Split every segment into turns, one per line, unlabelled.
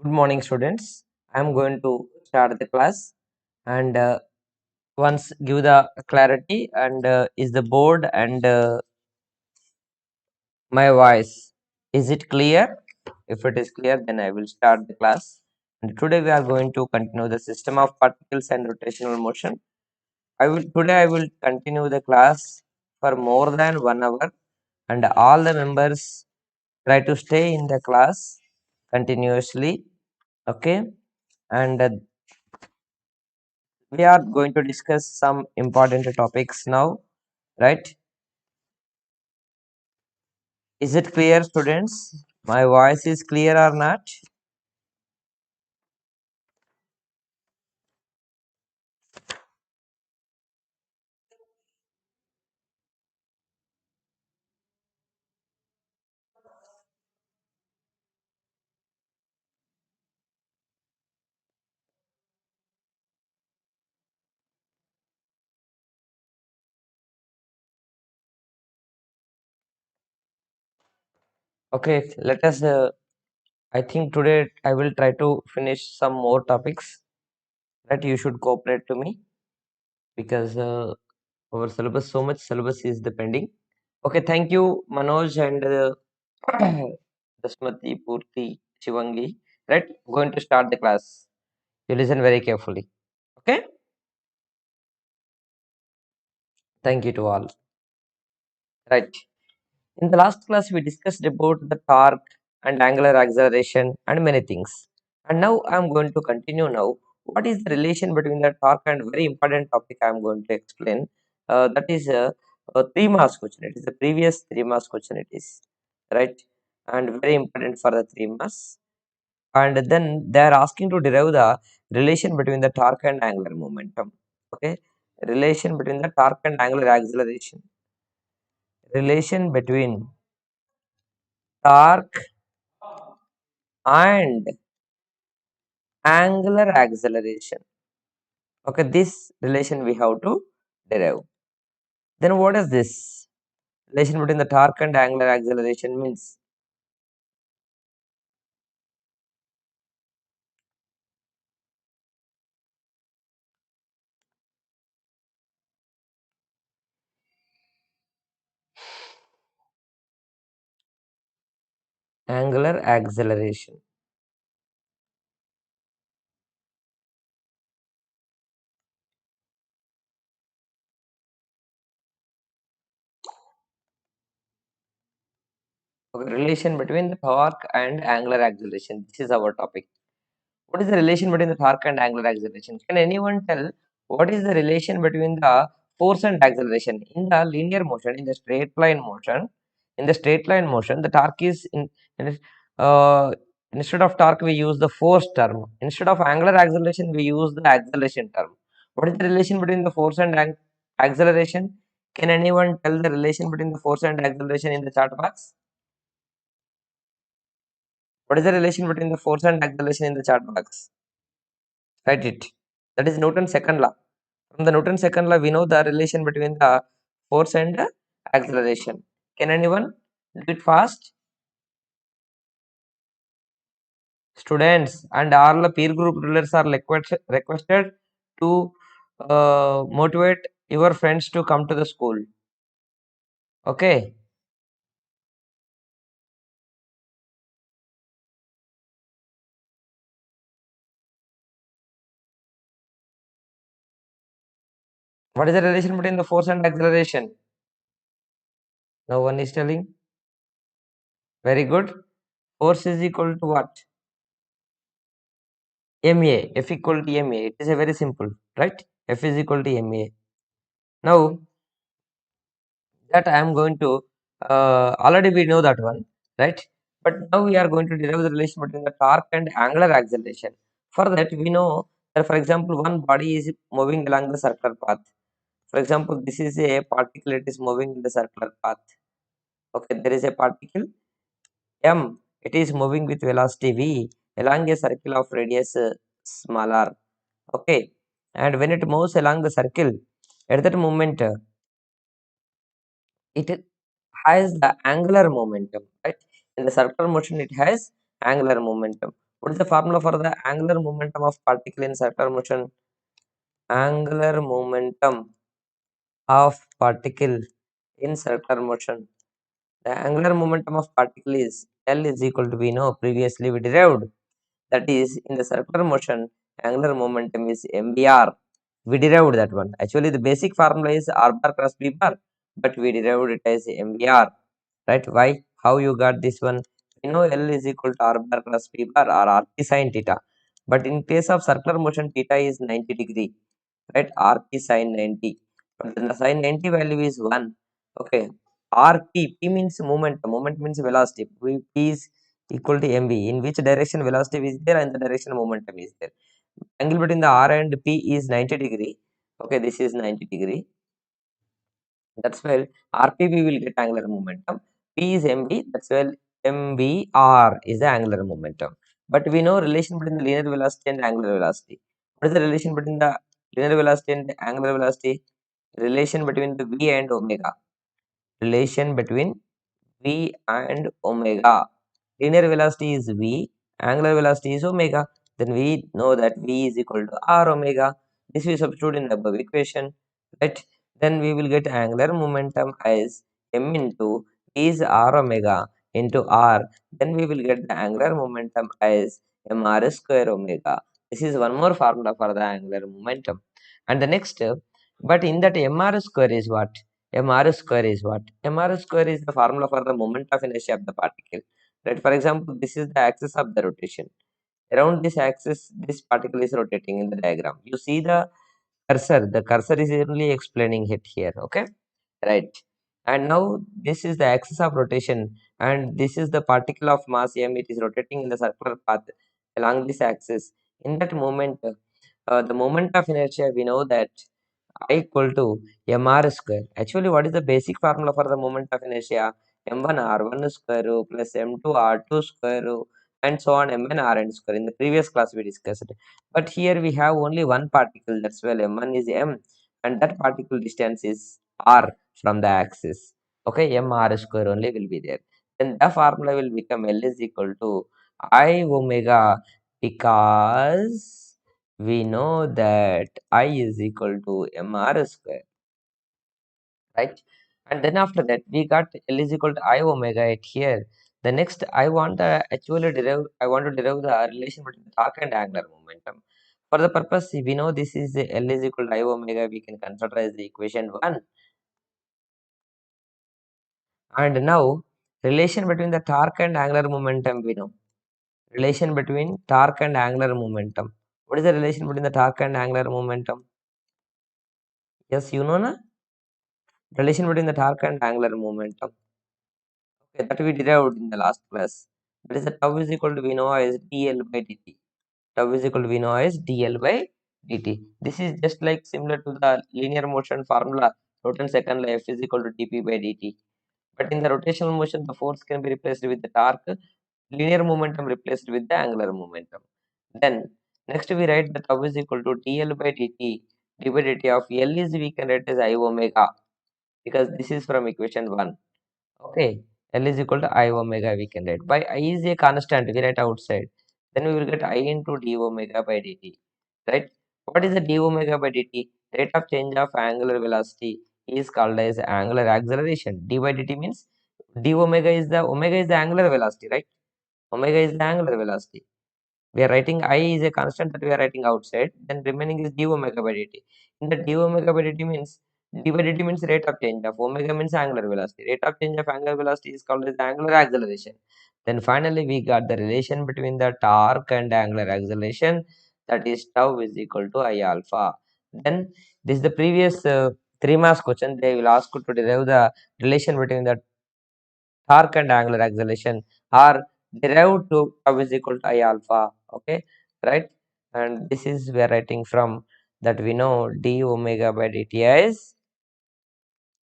Good morning, students. I am going to start the class and once give the clarity and is the board and my voice. Is it clear? If it is clear, then I will start the class. And today we are going to continue the system of particles and rotational motion. I will continue the class for more than 1 hour, and all the members try to stay in the class continuously. Okay, and we are going to discuss some important topics now, right? Is it clear, students? My voice is clear or not? Okay, let us I think today I will try to finish some more topics that you should cooperate to me, because our syllabus, so much syllabus is depending. Okay, thank you, Manoj and Dasmati, Purti, Shivangi. Right, going to start the class. You listen very carefully. Okay, thank you to all. Right. In the last class, we discussed about the torque and angular acceleration and many things. And now I am going to continue now. What is the relation between the torque and very important topic I am going to explain? That is a 3 marks question. It is the previous 3 marks question. It is right and very important for the 3 marks. And then they are asking to derive the relation between the torque and angular momentum. Okay, relation between the torque and angular acceleration. Relation between torque and angular acceleration. Okay, this relation we have to derive. Then what is this relation between the torque and angular acceleration means? Angular acceleration. Okay, relation between the torque and angular acceleration. This is our topic. What is the relation between the torque and angular acceleration? Can anyone tell what is the relation between the force and acceleration in the linear motion, in the straight line motion? In the straight line motion, the torque is in uh, instead of torque we use the force term. Instead of angular acceleration we use the acceleration term. What is the relation between the force and acceleration? Can anyone tell the relation between the force and acceleration in the chart box? What is the relation between the force and acceleration in the chart box? Write it. That is Newton's second law. From the Newton's second law, we know the relation between the force and the acceleration. Can anyone do it fast? Students and all the peer group rulers are requested to motivate your friends to come to the school. Okay. What is the relation between the force and acceleration? No one is telling. Very good. Force is equal to what? MA. F equal to MA. It is a very simple, right? F is equal to MA. Now that I am going to already we know that one, right? But now we are going to derive the relation between the torque and angular acceleration. For that, we know that, for example, one body is moving along the circular path. For example, this is a particle, it is moving in the circular path. Okay, there is a particle M, it is moving with velocity V along a circle of radius small r. Okay, and when it moves along the circle, at that moment, it has the angular momentum, right? In the circular motion, it has angular momentum. What is the formula for the angular momentum of particle in circular motion? Angular momentum of particle in circular motion. The angular momentum of particle is L is equal to, we know previously we derived, that is in the circular motion angular momentum is mvr. We derived that one. Actually the basic formula is r bar cross b bar, but we derived it as mvr, right? Why? How you got this one? We know L is equal to r bar plus p bar or rt sine theta, but in case of circular motion theta is 90 degree, right? Rt sine 90, but then the sine 90 value is 1. Okay, rp, p means moment means velocity. P is equal to mv, in which direction velocity is there and the direction momentum is there. Angle between the r and p is 90 degree. Okay, this is 90 degree. That's why RP we will get angular momentum. P is mv. That's why mvr is the angular momentum. But we know relation between the linear velocity and angular velocity. What is the relation between the linear velocity and the angular velocity? Relation between the v and omega. Relation between v and omega. Linear velocity is v, angular velocity is omega. Then we know that v is equal to r omega. This we substitute in the above equation, right? Then we will get angular momentum as m into v is r omega into r. Then we will get the angular momentum as mr square omega. This is one more formula for the angular momentum. And the next, but in that mr square is what? Mr square is what? Mr square is the formula for the moment of inertia of the particle. Right? For example, this is the axis of the rotation. Around this axis, this particle is rotating in the diagram. You see the cursor. The cursor is only explaining it here. Okay, right. And now this is the axis of rotation, and this is the particle of mass m. It is rotating in the circular path along this axis. In that moment, the moment of inertia, we know that I equal to mr square. Actually, what is the basic formula for the moment of inertia? M1 r1 square root plus M2 r2 square root and so on mn rn square. In the previous class we discussed. But here we have only one particle, that's why m1 is m, and that particle distance is r from the axis. Okay, mr square only will be there. Then the formula will become L is equal to I omega, because we know that I is equal to mr square, right? And then after that we got L is equal to I omega at here. The next I want to actually derive, I want to derive the relation between the torque and angular momentum. For the purpose, we know this is L is equal to I omega, we can consider as the equation 1. And now relation between the torque and angular momentum, we know relation between torque and angular momentum. What is the relation between the torque and angular momentum? Yes, you know na? Relation between the torque and angular momentum. Okay, that we derived in the last class. That is the tau is equal to we know as dl by dt. Tau is equal to we know as dl by dt. This is just like similar to the linear motion formula. Rotan second law F is equal to dp by dt. But in the rotational motion, the force can be replaced with the torque. Linear momentum replaced with the angular momentum. Then next we write the tau is equal to dl by dt. d by dt of L is we can write as I omega, because this is from equation 1. Okay, L is equal to I omega we can write. By I is a constant, we write outside. Then we will get I into d omega by dt. Right? What is the d omega by dt? Rate of change of angular velocity is called as angular acceleration. D by dt means d omega is the angular velocity, right? Omega is the angular velocity. We are writing I is a constant that we are writing outside, then remaining is d omega by dt. In the d omega by dt means, d by dt means rate of change of omega means angular velocity. Rate of change of angular velocity is called as angular acceleration. Then finally we got the relation between the torque and angular acceleration, that is tau is equal to I alpha. Then this is the previous 3 marks question. They will ask you to derive the relation between the torque and angular acceleration are derived to tau is equal to I alpha. Okay, right? And this is we are writing from that we know d omega by dt is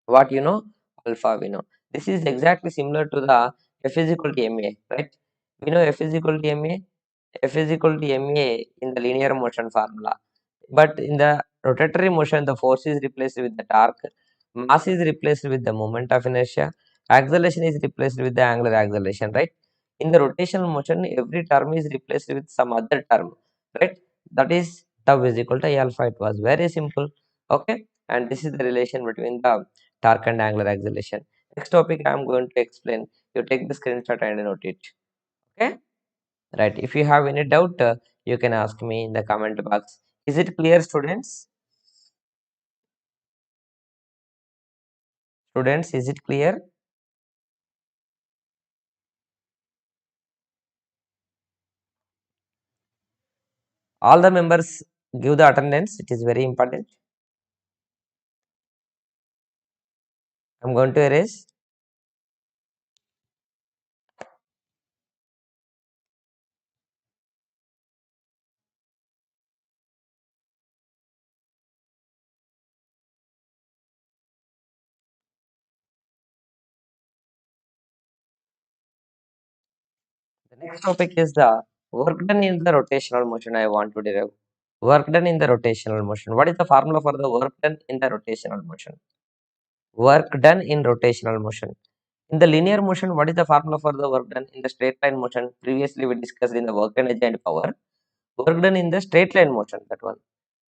what, you know, alpha we know. This is exactly similar to the F is equal to ma, right? We know F is equal to ma. F is equal to ma in the linear motion formula, but in the rotatory motion the force is replaced with the torque, mass is replaced with the moment of inertia, acceleration is replaced with the angular acceleration, right? In the rotational motion, every term is replaced with some other term, right? That is tau is equal to I alpha. It was very simple. Okay, and this is the relation between the torque and angular acceleration. Next topic I am going to explain. You take the screenshot and note it. Okay, right. If you have any doubt, you can ask me in the comment box. Is it clear, students? Students, is it clear? All the members give the attendance. It is very important. I'm going to erase. The next topic is the work done in the rotational motion. I want to derive work done in the rotational motion. What is the formula for the work done in the rotational motion? Work done in rotational motion. In the linear motion, what is the formula for the work done in the straight line motion? Previously, we discussed in the work energy and power. Work done in the straight line motion, that one.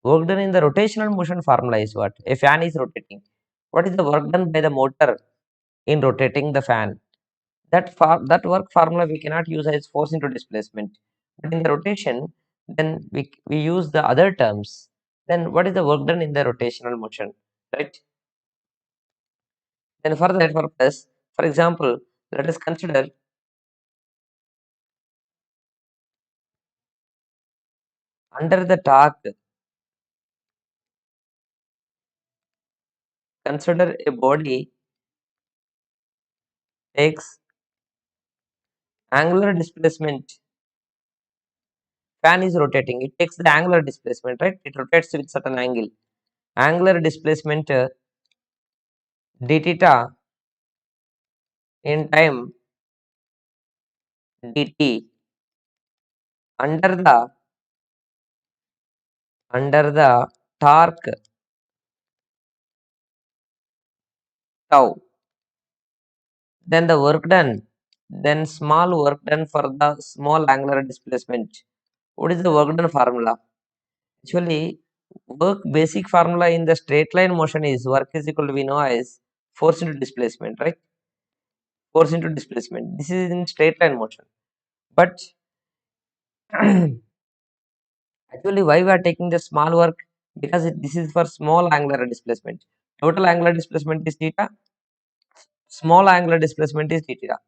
Work done in the rotational motion formula is what? A fan is rotating. What is the work done by the motor in rotating the fan? That work formula we cannot use as force into displacement. But in the rotation, then we use the other terms. Then what is the work done in the rotational motion? Right? Then for that purpose, for example, let us consider under the torque, consider a body takes angular displacement. Fan is rotating. It takes the angular displacement, right? It rotates with certain angle. Angular displacement d theta in time dt under the torque tau, then the work done, then small work done for the small angular displacement. What is the work done formula? Actually, work basic formula in the straight line motion is work is equal to, we know as force into displacement, right? Force into displacement. This is in straight line motion. But actually, why we are taking the small work? Because this is for small angular displacement. Total angular displacement is theta. Small angular displacement is d theta.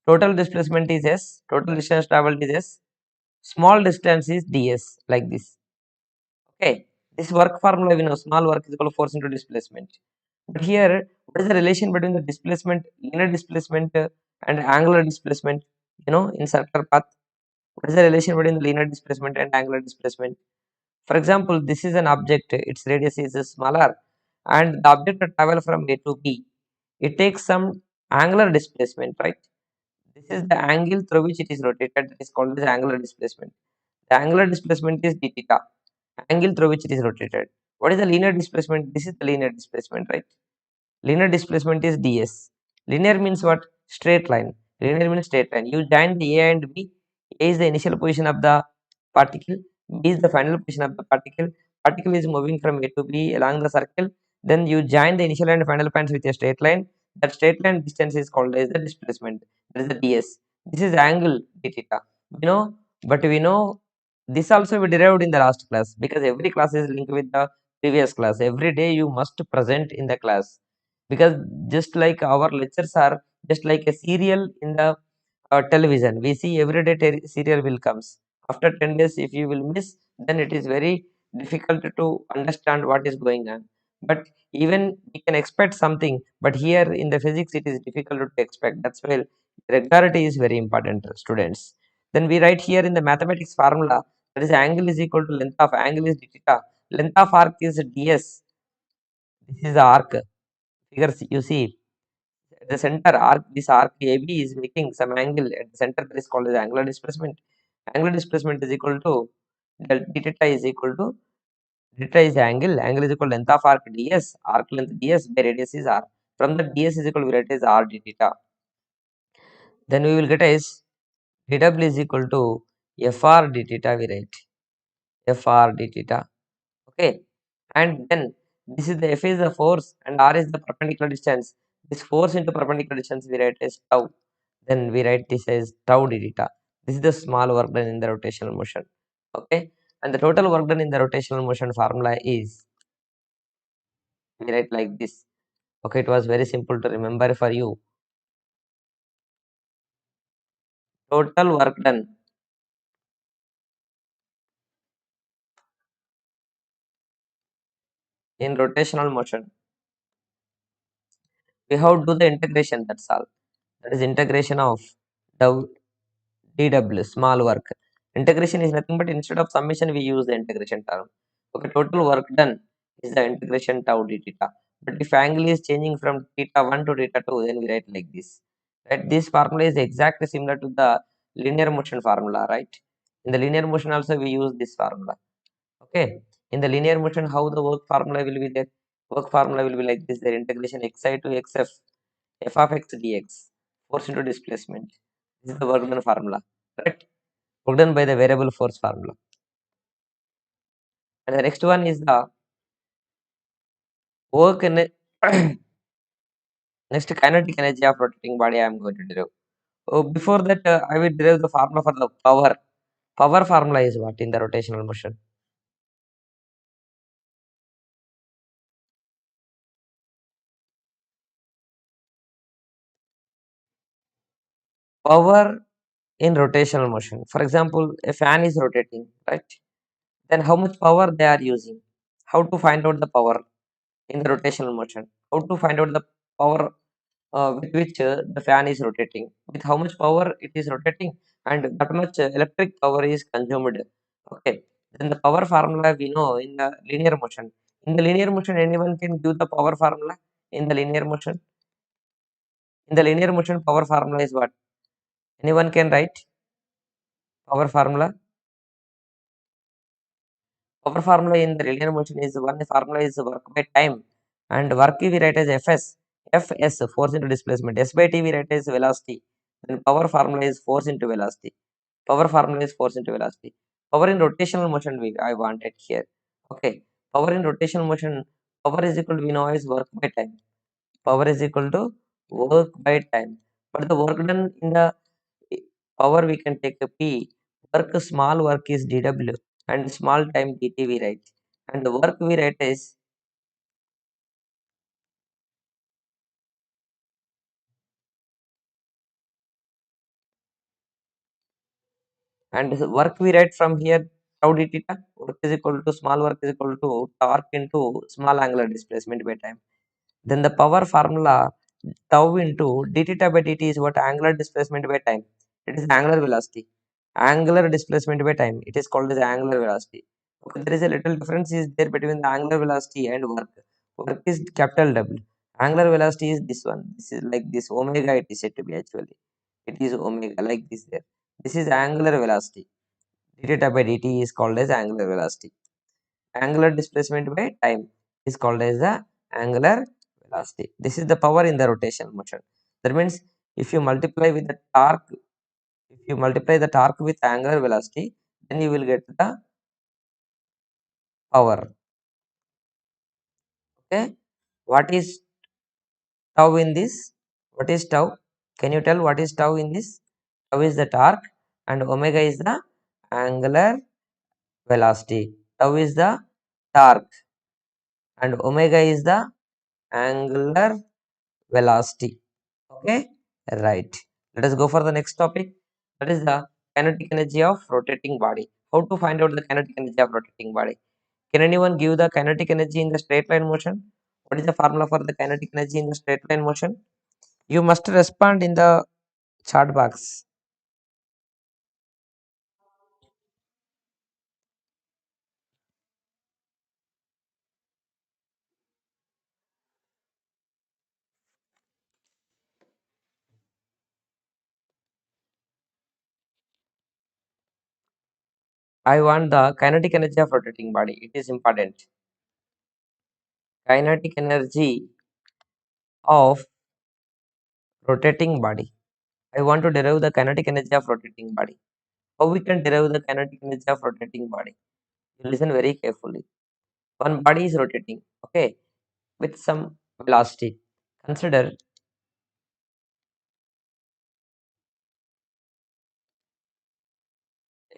Total displacement is s. Total distance traveled is s. Small distance is ds, like this. Okay. This work formula we know small work is equal to force into displacement. But here, what is the relation between the displacement, linear displacement, and angular displacement? In circular path, what is the relation between the linear displacement and angular displacement? For example, this is an object, its radius is smaller, and the object will travel from A to B. It takes some angular displacement, right? This is the angle through which it is rotated, that is called as angular displacement. The angular displacement is d theta, angle through which it is rotated. What is the linear displacement? This is the linear displacement, right? Linear displacement is ds. Linear means what? Straight line. Linear means straight line. You join the A and B. A is the initial position of the particle. B is the final position of the particle. Particle is moving from A to B along the circle. Then you join the initial and final points with a straight line. That straight line distance is called as the displacement. That is the ds. This is angle d theta. But we know this also we derived in the last class, because every class is linked with the previous class. Every day you must present in the class, because just like our lectures are just like a serial in the television. We see every day serial will comes. After 10 days if you will miss, then it is very difficult to understand what is going on. But even we can expect something, but here in the physics it is difficult to expect. That's why regularity is very important, students. Then we write here in the mathematics formula, that is angle is equal to length of angle is d theta, length of arc is ds. This is the arc. Figures you see at the center arc, this arc AB is making some angle at the center, that is called as angular displacement. Angular displacement is equal to del d theta is equal to theta is angle is equal to length of arc ds, arc length ds by radius is r. From the ds is equal to we write as r d theta. then we will get as dw is equal to fr d theta, we write fr d theta. Okay, and then this is the f is the force and r is the perpendicular distance. This force into perpendicular distance we write as tau. Then we write this as tau d theta. This is the small work done in the rotational motion. Okay, and the total work done in the rotational motion formula is, we write like this. Okay, it was very simple to remember for you. Total work done in rotational motion, we have to do the integration, that's all. That is integration of tau dw, small work. Integration is nothing but instead of summation we use the integration term. Okay, total work done is the integration tau d theta. But if angle is changing from theta 1 to theta 2, then we write like this. Right? This formula is exactly similar to the linear motion formula, right? In the linear motion also we use this formula. Okay. In the linear motion, how the work formula will be there? Work formula will be like this: their integration xi to xf, f of x dx, force into displacement. This is the work done formula, right? Work done by the variable force formula. And the next one is the work in next kinetic energy of rotating body. I am going to derive. Oh, before that, I will derive the formula for the power. Power formula is what in the rotational motion? Power in rotational motion. For example, a fan is rotating, right? Then how much power they are using? How to find out the power in the rotational motion? How to find out the power with which the fan is rotating? With how much power it is rotating, and that much electric power is consumed. Okay. Then the power formula we know in the linear motion. In the linear motion, anyone can give the power formula in the linear motion. In the linear motion, power formula is what? Anyone can write power formula. Power formula in the linear motion is one formula is work by time, and work we write as Fs. Fs, force into displacement. S by T we write as velocity. Then power formula is force into velocity. Power formula is force into velocity. Power in rotational motion I wanted here. Okay. Power in rotational motion, power is equal to, we know, is work by time. Power is equal to work by time. But the work done in the power we can take a P. Work, small work is dW and small time dt we write. And the work we write is, and the work we write from here tau d theta. Work is equal to, small work is equal to torque into small angular displacement by time. Then the power formula tau into d theta by dt is what? Angular displacement by time. It is angular velocity. Angular displacement by time. It is called as angular velocity. Okay, there is a little difference is there between the angular velocity and work. Work is capital W. Angular velocity is this one. This is like this omega. It is said to be actually. It is omega like this there. This is angular velocity. D theta by dt is called as angular velocity. Angular displacement by time is called as the angular velocity. This is the power in the rotation motion. That means if you multiply with the torque, if you multiply the torque with angular velocity, then you will get the power. Okay. What is tau in this? What is tau? Can you tell what is tau in this? Tau is the torque and omega is the angular velocity. Tau is the torque and omega is the angular velocity. Okay, right. Let us go for the next topic. That is the kinetic energy of rotating body. How to find out the kinetic energy of rotating body? Can anyone give the kinetic energy in the straight line motion? What is the formula for the kinetic energy in the straight line motion? You must respond in the chat box. I want the kinetic energy of rotating body. It is important. Kinetic energy of rotating body. I want to derive the kinetic energy of rotating body. How we can derive the kinetic energy of rotating body? You listen very carefully. One body is rotating, okay, with some velocity. Consider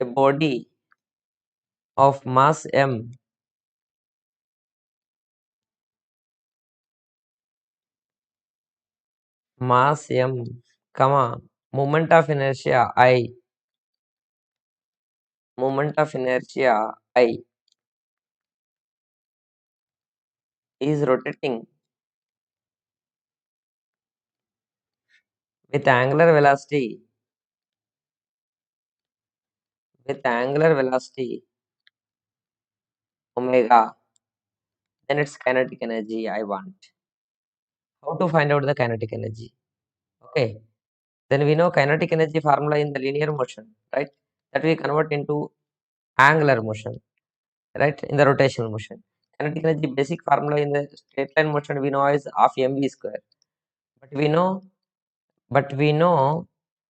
a body of mass m, comma, moment of inertia I, moment of inertia I is rotating with angular velocity, omega, then it's kinetic energy I want. How to find out the kinetic energy? Okay, then we know kinetic energy formula in the linear motion, right? That we convert into angular motion, right? In the rotational motion. Kinetic energy basic formula in the straight line motion we know is half mv square. But we know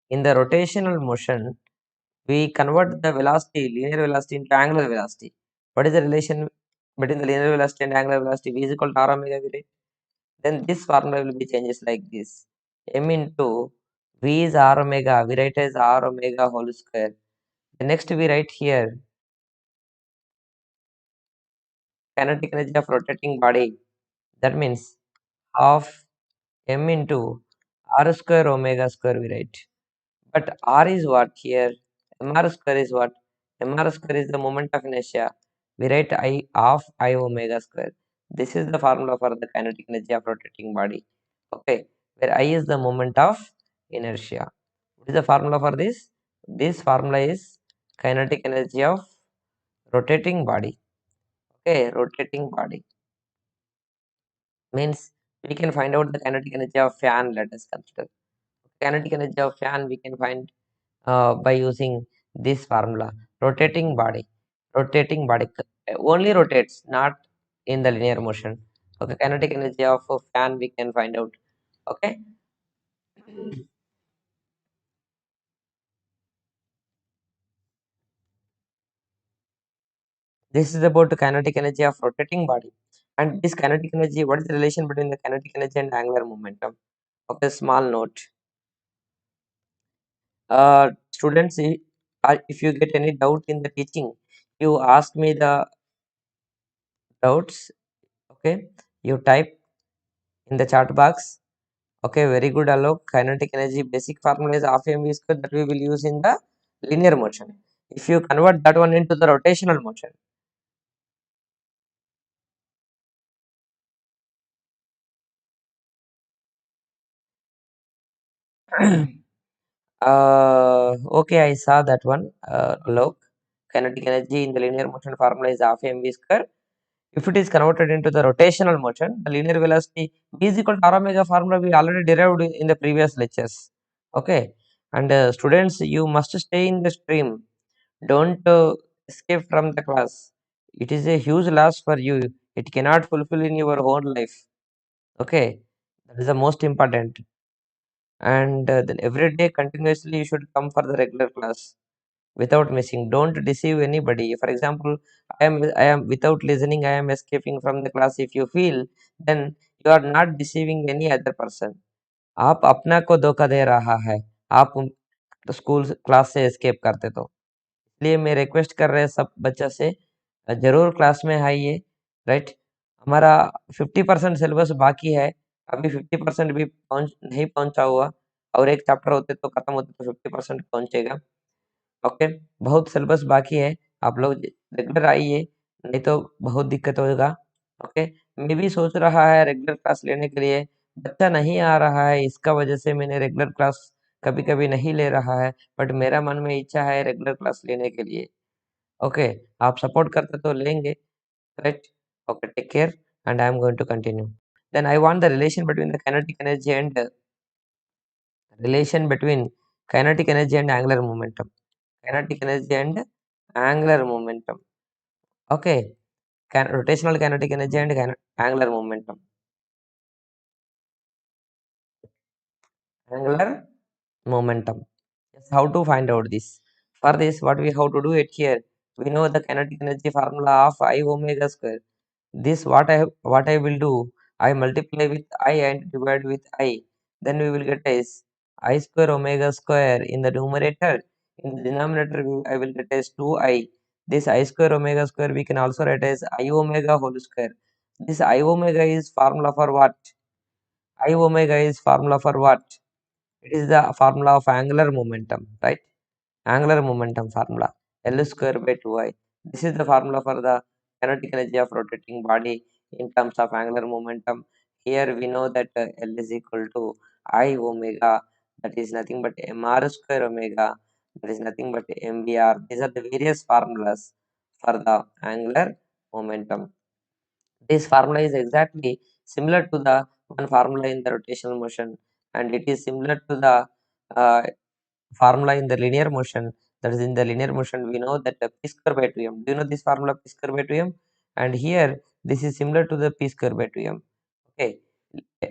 in the rotational motion we convert the velocity, linear velocity into angular velocity. What is the relation between the linear velocity and angular velocity? V is equal to r omega v, right? Then this formula will be changes like this. M into V is r omega, we write as r omega whole square. The next we write here kinetic energy of rotating body. That means half m into r square omega square we write. But r is what here? Mr square is what? Mr square is the moment of inertia. We write I half I omega square. This is the formula for the kinetic energy of rotating body. Okay, where I is the moment of inertia. What is the formula for this? This formula is kinetic energy of rotating body. Okay, rotating body means we can find out the kinetic energy of fan. Let us consider kinetic energy of fan. We can find by using this formula. Rotating body only rotates, not in the linear motion. Okay, kinetic energy of a fan we can find out. Okay, this is about the kinetic energy of rotating body. And this kinetic energy, what is the relation between the kinetic energy and angular momentum? Okay, small note. Students, if you get any doubt in the teaching, you ask me the doubts. Okay, you type in the chat box. Okay, very good, Alok. Kinetic energy basic formula is half mv square that we will use in the linear motion. If you convert that one into the rotational motion, okay, I saw that one. Alok, kinetic energy in the linear motion formula is half mv square. If it is converted into the rotational motion, the linear velocity v is equal to r omega formula we already derived in the previous lectures. Okay, and students, you must stay in the stream. Don't escape from the class. It is a huge loss for you. It cannot fulfill in your own life. Okay, that is the most important. And then every day continuously you should come for the regular class without missing. Don't deceive anybody. For example, I am without listening. I am escaping from the class. If you feel, then you are not deceiving any other person. आप अपना को धोखा दे रहा है. आप school class से escape करते तो इसलिए मैं रिक्वेस्ट कर रहे हैं सब बच्चा से जरूर क्लास में आइए, राइट? हमारा 50% सिलेबस बाकी है, अभी 50% भी पहुंच नहीं पहुंचा हुआ, और एक चैप्टर होते तो खत्म होते तो 50% पहुंचेगा। ओके, बहुत सिलेबस बाकी है, आप लोग रेगुलर आइए, नहीं तो बहुत दिक्कत होगा। ओके, मैं भी सोच रहा है रेगुलर क्लास लेने के लिए, बच्चा नहीं आ रहा है, इसका वजह से मैंने रेगुलर क्लास कभी कभी नहीं ले रहा है, बट मेरा मन में इच्छा है रेगुलर क्लास लेने के लिए। ओके, आप सपोर्ट करते तो लेंगे, right? Okay, take care and I am going to continue. Then I want the relation between the relation between kinetic energy and angular momentum. Kinetic energy and angular momentum. Okay, rotational kinetic energy and angular momentum. Angular momentum. Yes, how to find out this? For this, what we have to do it here? We know the kinetic energy formula of I omega square. This what I will do, I multiply with I and divide with I, then we will get as I square omega square in the numerator. In the denominator I will get as 2I. This I square omega square we can also write as I omega whole square. This I omega is formula for what? I omega is formula for what? It is the formula of angular momentum, right? Angular momentum formula, L square by 2I. This is the formula for the kinetic energy of rotating body in terms of angular momentum. Here we know that L is equal to I omega, that is nothing but mr square omega, that is nothing but mvr. These are the various formulas for the angular momentum. This formula is exactly similar to the one formula in the rotational motion, and it is similar to the uh, formula in the linear motion. That is, in the linear motion we know that p square by 2m. Do you know this formula, p square by 2m? And here this is similar to the p square by 2m. Okay,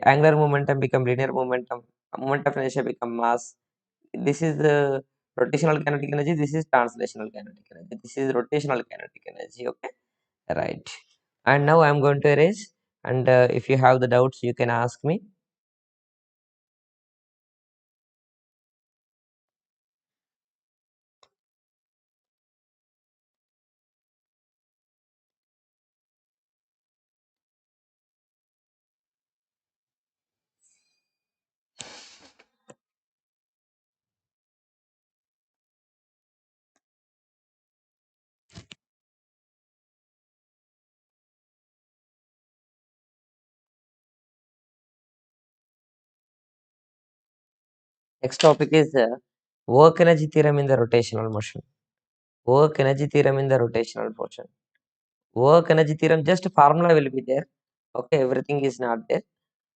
angular momentum become linear momentum, moment of inertia become mass. This is the rotational kinetic energy, this is translational kinetic energy, this is rotational kinetic energy. Okay, right. And now I am going to erase, and if you have the doubts you can ask me. Next topic is work energy theorem in the rotational motion. Work energy theorem in the rotational motion. Work energy theorem, just formula will be there. Okay, everything is not there.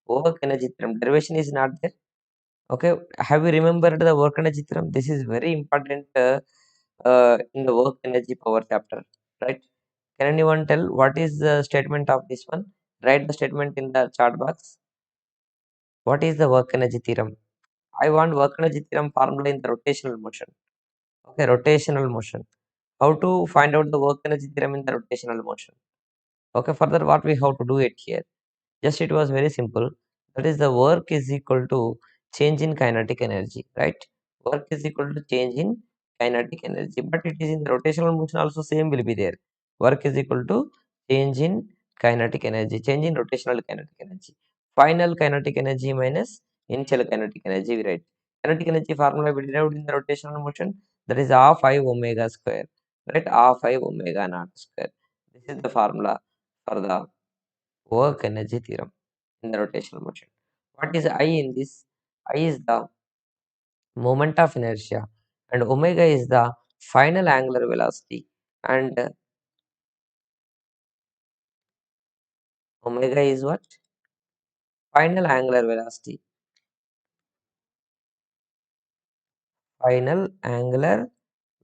Work energy theorem, derivation is not there. Okay, have you remembered the work energy theorem? This is very important in the work energy power chapter, right? Can anyone tell what is the statement of this one? Write the statement in the chat box. What is the work energy theorem? I want work energy theorem formula in the rotational motion. Okay, rotational motion. How to find out the work energy theorem in the rotational motion? Okay, further what we have to do it here? Just it was very simple. That is, the work is equal to change in kinetic energy, right? Work is equal to change in kinetic energy, but it is in the rotational motion also same will be there. Work is equal to change in kinetic energy, change in rotational kinetic energy. Final kinetic energy minus initial kinetic energy, we write. Kinetic energy formula we derived in the rotational motion, that is half I omega square, right? Half I omega naught square. This is the formula for the work energy theorem in the rotational motion. What is I in this? I is the moment of inertia, and omega is the final angular velocity, and omega is what? Final angular velocity. Final angular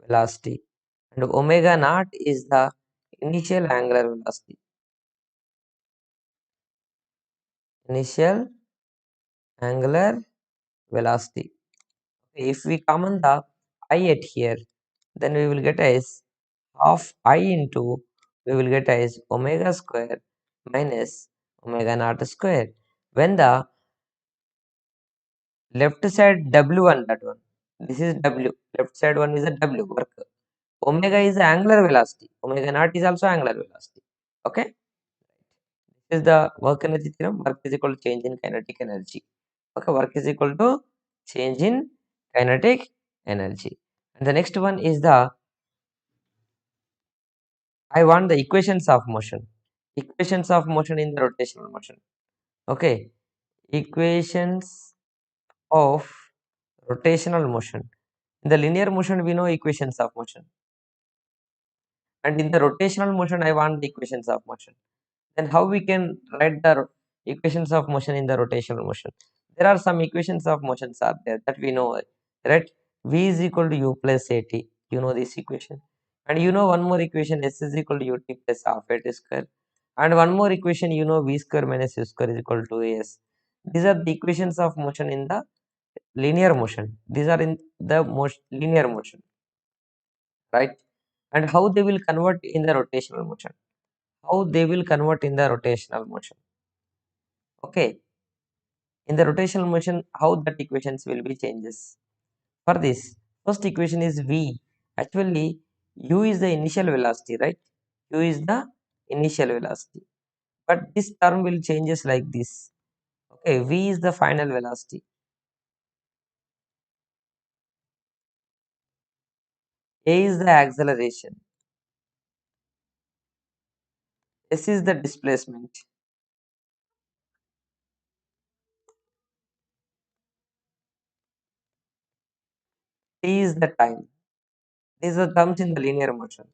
velocity. And omega naught is the initial angular velocity. Initial angular velocity. If we common the I at here, then we will get as half I into, we will get as omega square minus omega naught square. When the left side W1, that one, this is W, left side one is a W work. Omega is the angular velocity. Omega naught is also angular velocity. Okay. This is the work energy theorem. Work is equal to change in kinetic energy. Okay. Work is equal to change in kinetic energy. And the next one is the, I want the equations of motion. Equations of motion in the rotational motion. Okay. Equations of rotational motion. In the linear motion, we know equations of motion. And in the rotational motion, I want the equations of motion. Then how we can write the equations of motion in the rotational motion? There are some equations of motions are there that we know, right? V is equal to u plus at. You know this equation. And you know one more equation, s is equal to ut plus half at square. And one more equation, you know v square minus u square is equal to as. These are the equations of motion in the linear motion. These are in the most linear motion, right? And how they will convert in the rotational motion? How they will convert in the rotational motion? Okay, in the rotational motion, how that equations will be changes? For this, first equation is v. Actually, u is the initial velocity, right? U is the initial velocity. But this term will changes like this. Okay, v is the final velocity. A is the acceleration. S is the displacement. T is the time. These are terms in the linear motion.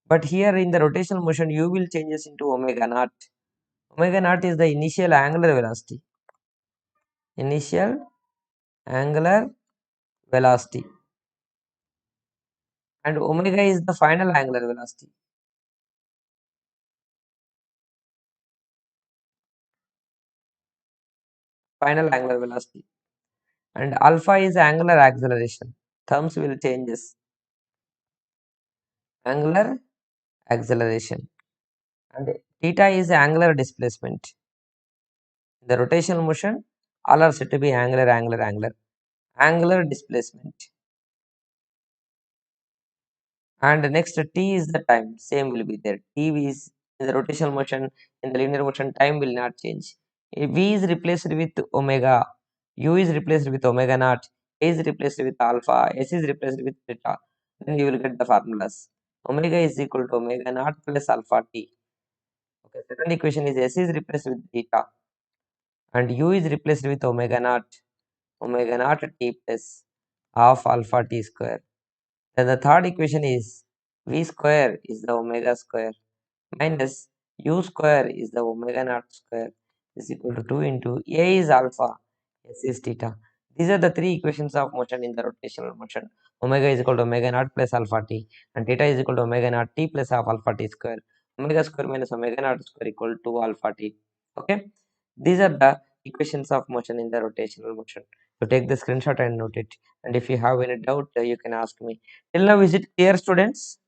But here in the rotational motion, u will changes into omega naught. Omega naught is the initial angular velocity. Initial angular velocity. And omega is the final angular velocity. Final angular velocity. And alpha is angular acceleration. Terms will changes. Angular acceleration. And theta is angular displacement. In the rotational motion, all are said to be angular, angular, angular. Angular displacement. And next t is the time, same will be there. T is in the rotational motion, in the linear motion, time will not change. V is replaced with omega, u is replaced with omega naught, a is replaced with alpha, s is replaced with theta. Then you will get the formulas. Omega is equal to omega naught plus alpha t. Okay, second equation is s is replaced with theta and u is replaced with omega naught t plus half alpha t square. Then the third equation is v square is the omega square minus u square is the omega naught square is equal to 2 into a is alpha, s is theta. These are the three equations of motion in the rotational motion. Omega is equal to omega naught plus alpha t and theta is equal to omega naught t plus half alpha t square. Omega square minus omega naught square equal to alpha t. Okay. These are the equations of motion in the rotational motion. So take the screenshot and note it. And if you have any doubt, you can ask me. Till now, is it clear, students?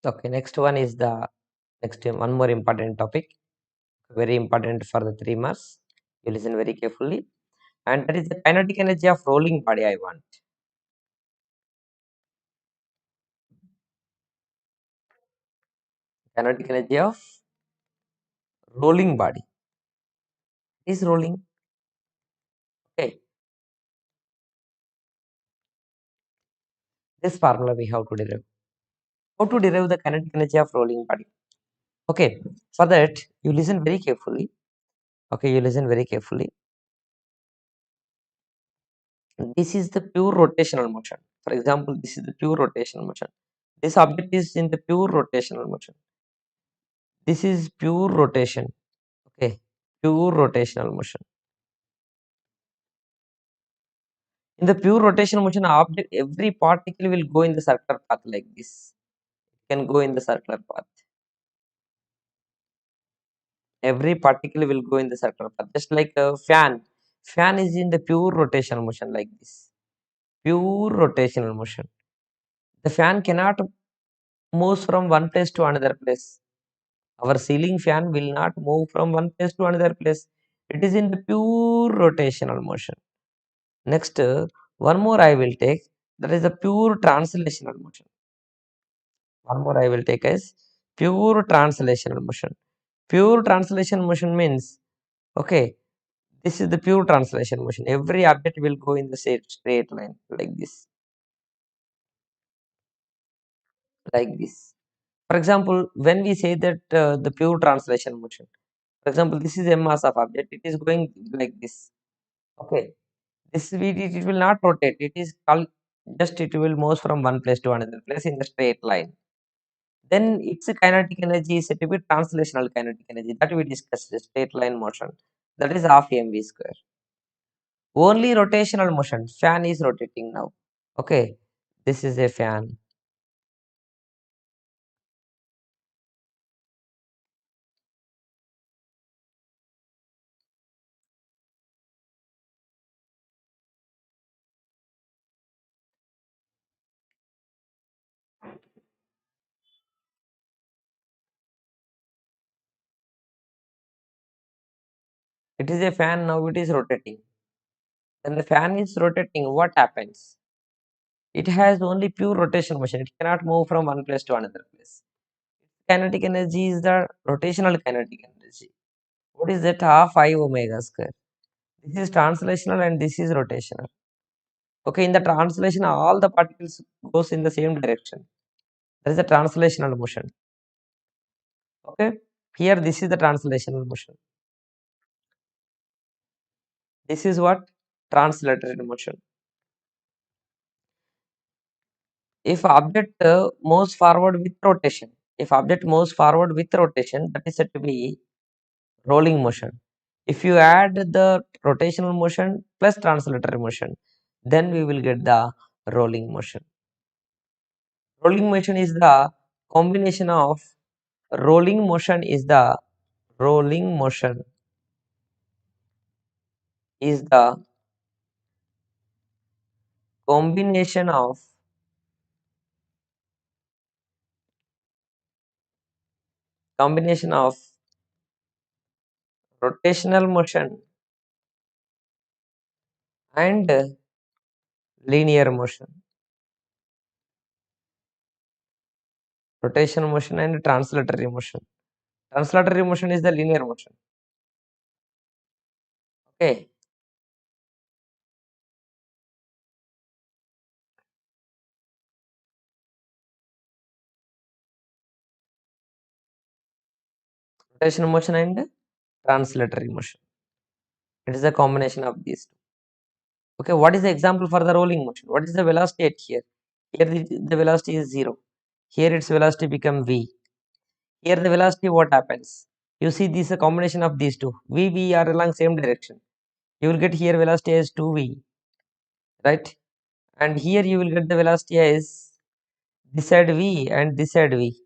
Okay, next one is the next one more important topic, very important for the 3 marks. You listen very carefully, and that is the kinetic energy of rolling body. I want kinetic energy of rolling body. Is rolling. Okay, this formula we have to derive. How to derive the kinetic energy of rolling body? Okay, for that you listen very carefully. Okay, you listen very carefully. This is the pure rotational motion. For example, this is the pure rotational motion. This object is in the pure rotational motion. This is pure rotation. Okay, pure rotational motion. In the pure rotational motion, object every particle will go in the circular path like this. It can go in the circular path. Every particle will go in the circular path, just like a fan. Fan is in the pure rotational motion like this. Pure rotational motion. The fan cannot move from one place to another place. Our ceiling fan will not move from one place to another place. It is in the pure rotational motion. Next, one more I will take, that is the pure translational motion. One more I will take as pure translational motion. Pure translation motion means, okay, this is the pure translation motion. Every object will go in the same straight line like this, like this. For example, when we say that the pure translation motion, for example, this is a mass of object, it is going like this. Okay, this it will not rotate. It is called just it will move from one place to another place in the straight line. Then its kinetic energy is said to be translational kinetic energy that we discussed, the straight line motion. That is half mv square. Only rotational motion. Fan is rotating now. Okay, this is a fan. It is a fan now. It is rotating. When the fan is rotating, what happens? It has only pure rotation motion. It cannot move from one place to another place. Kinetic energy is the rotational kinetic energy. What is that? Half I omega square. This is translational and this is rotational. Okay, in the translation, all the particles goes in the same direction. That is the translational motion. Okay, here this is the translational motion. This is what? Translatory motion. If object moves forward with rotation, if object moves forward with rotation, that is said to be rolling motion. If you add the rotational motion plus translatory motion, then we will get the rolling motion. Rolling motion is the combination of rolling motion is the rolling motion is the combination of combination of rotational motion and linear motion. Rotational motion and translatory motion. Translatory motion is the linear motion. Okay. Rotational motion and translatory motion. It is a combination of these two. Okay, what is the example for the rolling motion? What is the velocity at here? Here the velocity is 0. Here its velocity become v. Here the velocity, what happens? You see this is a combination of these two. V are along same direction. You will get here velocity as 2v, right? And here you will get the velocity as this side v and this side v.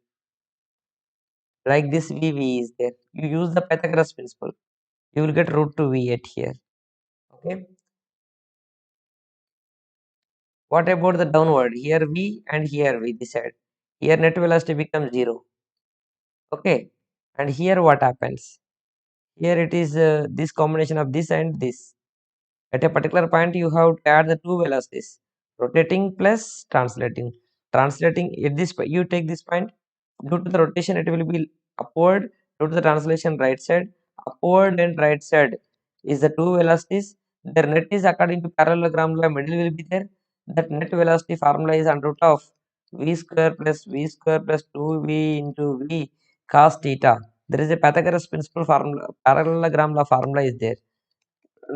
Like this v is there. You use the Pythagoras principle. You will get root 2v at here. Okay. What about the downward? Here v and here v this side. Here net velocity becomes 0. Okay. And here what happens? Here it is this combination of this and this. At a particular point, you have to add the two velocities, rotating plus translating. Translating at this you take this point. Due to the rotation, it will be upward. Due to the translation, right side, upward and right side is the two velocities. Their net is according to parallelogram law. Middle will be there. That net velocity formula is under root of v square plus v square plus 2v into v cos theta. There is a Pythagoras principle formula, parallelogram law formula is there.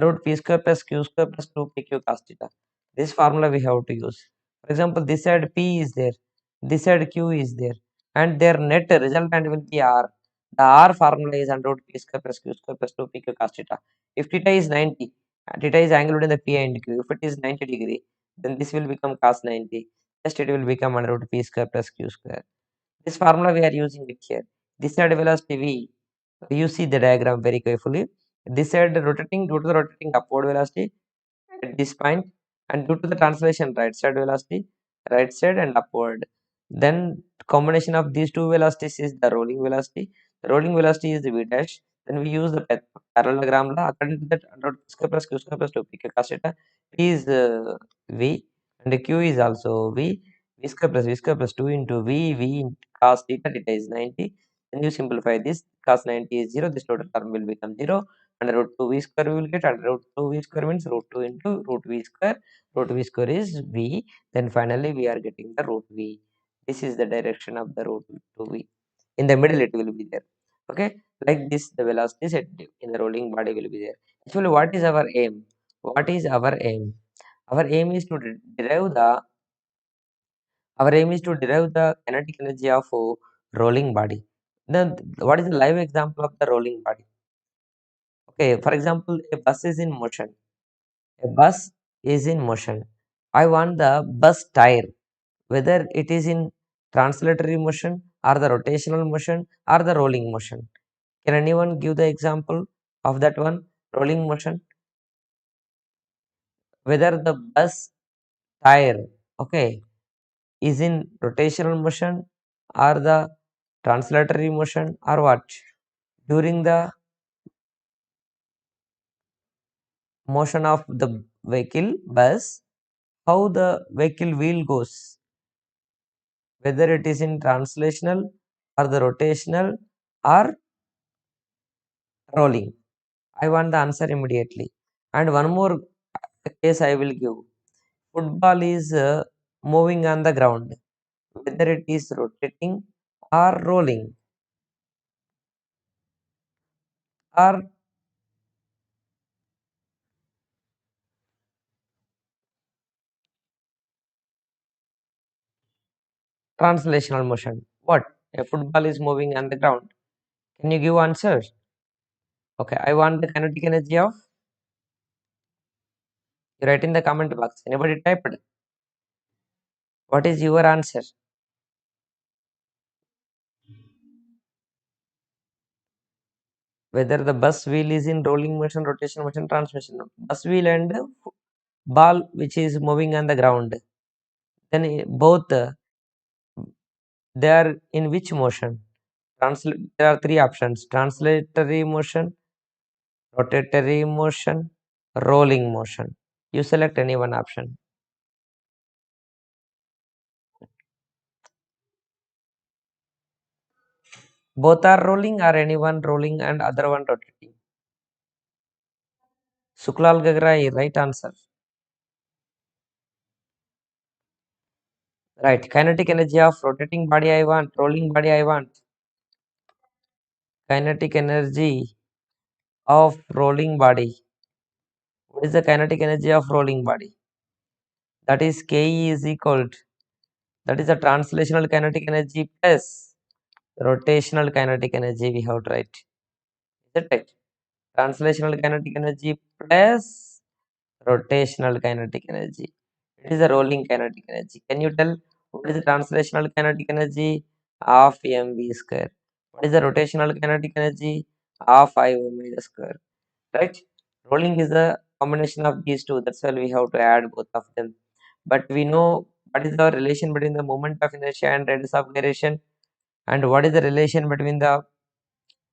Root p square plus q square plus 2pq cos theta. This formula we have to use. For example, this side p is there, this side q is there, and their net resultant will be r. The r formula is under root p square plus q square plus 2pq cos theta. If theta is 90, and theta is angle between the p and q. If it is 90 degree, then this will become cos 90. Just it will become under root p square plus q square. This formula we are using it here. This side velocity v. You see the diagram very carefully. This side rotating due to the rotating upward velocity at this point, and due to the translation right side velocity, right side and upward. Then combination of these two velocities is the rolling velocity. The rolling velocity is the v dash. Then we use the parallelogram law. According to that, under p square plus q square plus 2 pk cos theta, p is v and the q is also v. V v square plus 2 into v into cos theta, theta is 90. Then you simplify this, cos 90 is 0, this total term will become 0. Under root 2 v square we will get, under root 2 v square means root 2 into root v square is v. Then finally we are getting the root v. This is the direction of the root 2v. In the middle it will be there. Okay, like this the velocity set in the rolling body will be there. Actually, what is our aim? What is our aim? Our aim is to derive the kinetic energy of a rolling body. Then what is the live example of the rolling body? Okay, for example, a bus is in motion. A bus is in motion. I want the bus tire, whether it is in translatory motion or the rotational motion or the rolling motion. Can anyone give the example of that one? Rolling motion. Whether the bus tire, okay, is in rotational motion or the translatory motion or what? During the motion of the vehicle bus, how the vehicle wheel goes, whether it is in translational or the rotational or rolling. I want the answer immediately. And one more case I will give. Football is moving on the ground, whether it is rotating or rolling or translational motion. What? A football is moving on the ground. Can you give answers? Okay, I want the kinetic energy of. You write in the comment box. Anybody typed? What is your answer? Whether the bus wheel is in rolling motion, rotational motion, transmission. Bus wheel and ball which is moving on the ground. Then both they are in which motion? There are three options: translatory motion, rotatory motion, rolling motion. You select any one option. Both are rolling or any one rolling and other one rotating. Suklal Gagrai, right answer. Right. Kinetic energy of rotating body I want, rolling body I want. Kinetic energy of rolling body. What is the kinetic energy of rolling body? That is Ke is equal to, that is the translational kinetic energy plus rotational kinetic energy we have to write. Is it right? Translational kinetic energy plus rotational kinetic energy. It is a rolling kinetic energy. Can you tell what is the translational kinetic energy? Of mv square. What is the rotational kinetic energy? Of I omega square. Right? Rolling is a combination of these two. That's why we have to add both of them. But we know what is the relation between the moment of inertia and radius of gyration, and what is the relation between the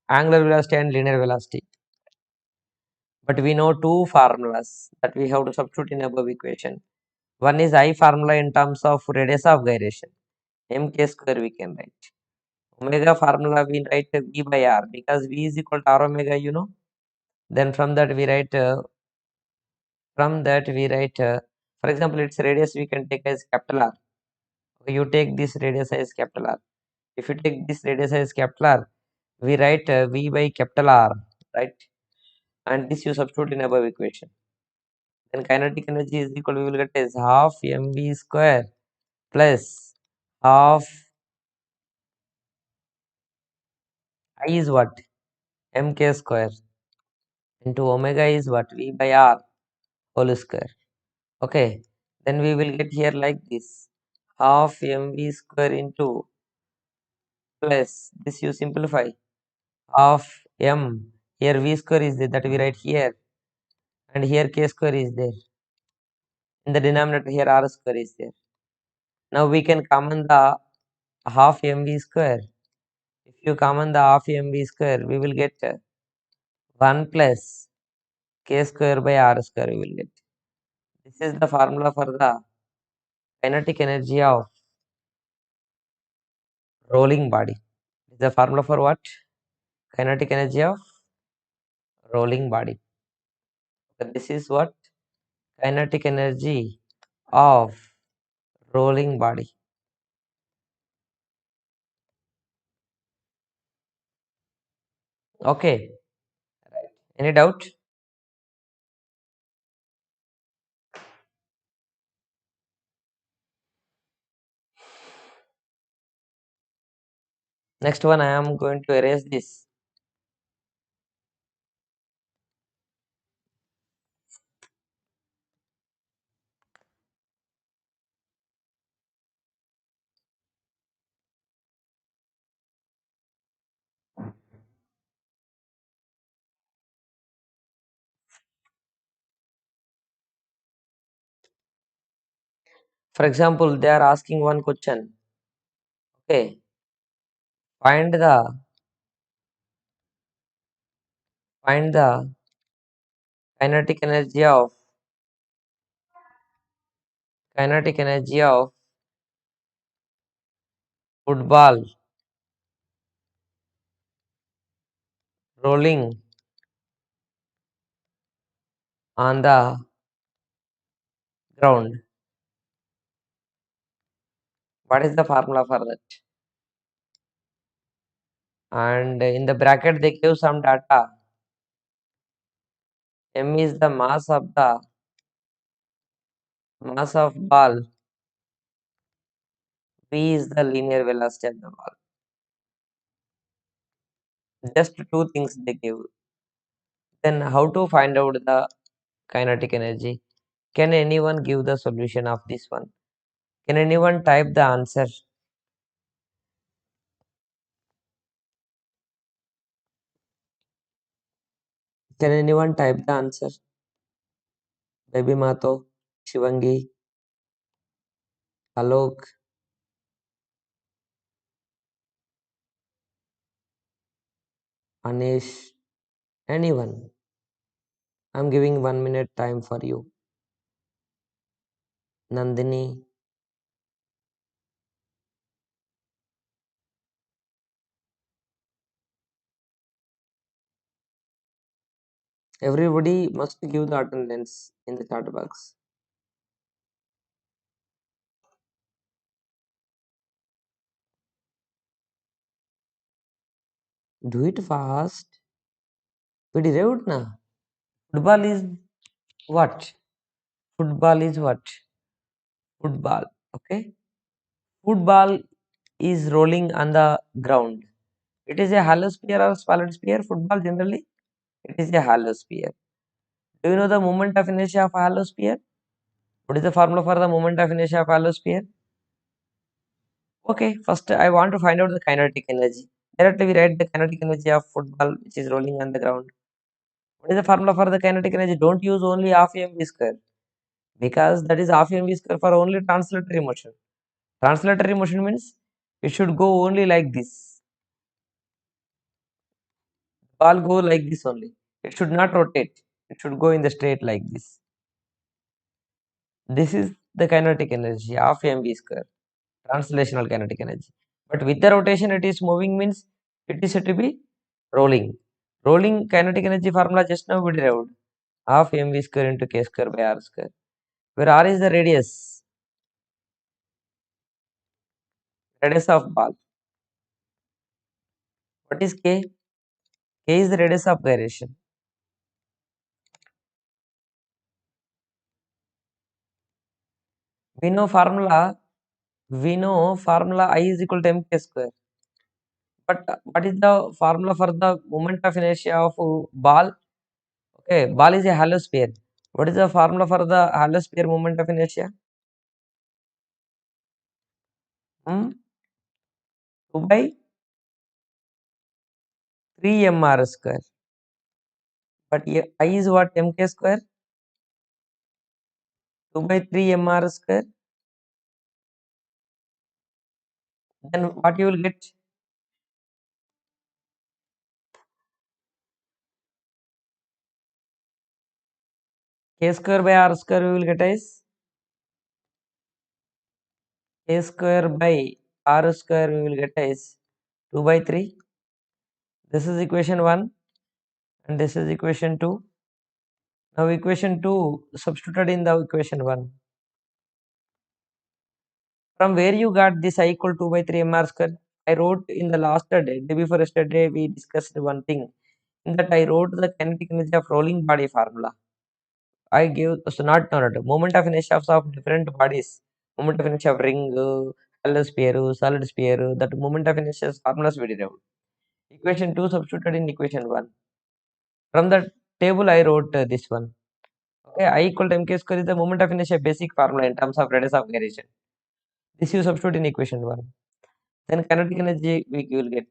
angular velocity and linear velocity. But we know two formulas that we have to substitute in above equation. One is I formula in terms of radius of gyration. Mk square we can write. Omega formula we write V by R because V is equal to R omega, you know. Then from that we write, for example, its radius we can take as capital R. Okay, you take this radius as capital R. If you take this radius as capital R, we write V by capital R, right? And this you substitute in above equation. Then kinetic energy is equal, we will get as half mv square plus half I is what? Mk square into omega is what? V by R whole square. Okay, then we will get here like this, half mv square into plus this you simplify, half m, here v square is there that we write here, and here k square is there, in the denominator here r square is there. Now we can common the half mv square. If you common the half mv square, we will get 1 plus k square by r square we will get. This is the formula for the kinetic energy of rolling body. The formula for what? Kinetic energy of rolling body. So this is what? Kinetic energy of rolling body. Okay. Any doubt? Next one, I am going to erase this. For example, they are asking one question. Okay. Find the kinetic energy of football rolling on the ground. What is the formula for that? And in the bracket they give some data. M is the mass of ball. V is the linear velocity of the ball. Just two things they give. Then how to find out the kinetic energy? Can anyone give the solution of this one? Can anyone type the answer? Can anyone type the answer? Baby Mato, Shivangi, Alok, Anish, anyone? I'm giving 1 minute time for you. Nandini, everybody must give the attendance in the chat box. Do it fast. We derived na. Football is what? Football is what? Football. Okay. Football is rolling on the ground. It is a hollow sphere or solid sphere. Football generally, it is a hollow sphere. Do you know the moment of inertia of a hollow sphere? What is the formula for the moment of inertia of a hollow sphere? Okay, first I want to find out the kinetic energy. Directly we write the kinetic energy of football which is rolling on the ground. What is the formula for the kinetic energy? Don't use only half mv square because that is half mv square for only translatory motion. Translatory motion means it should go only like this. Ball go like this only. It should not rotate. It should go in the straight like this. This is the kinetic energy half mv square. Translational kinetic energy. But with the rotation it is moving means it is said to be rolling. Rolling kinetic energy formula just now we derived half mv square into k square by r square, where r is the radius of ball. What is k? K is the radius of gyration. We know formula. We know formula I is equal to mk square. But what is the formula for the moment of inertia of ball? Okay, ball is a hollow sphere. What is the formula for the hollow sphere moment of inertia? 2 by 3 mr square. But I is what? Mk square. 2 by 3 mr square. Then what you will get? K square by r square we will get as k square by r square we will get as 2 by 3. This is equation 1 and this is equation 2. Now equation 2 substituted in the equation 1. From where you got this I equal 2 by 3 mr square? I wrote in the last day before yesterday we discussed one thing. In that I wrote the kinetic energy of rolling body formula. I gave so not moment of inertia of different bodies. Moment of inertia of ring, hollow sphere, solid sphere. That moment of inertia formulas we derived. Equation 2 substituted in equation 1. From the table I wrote this one. Okay, I equal to mk square is the moment of inertia basic formula in terms of radius of gyration. This you substitute in equation 1. Then kinetic energy we will get.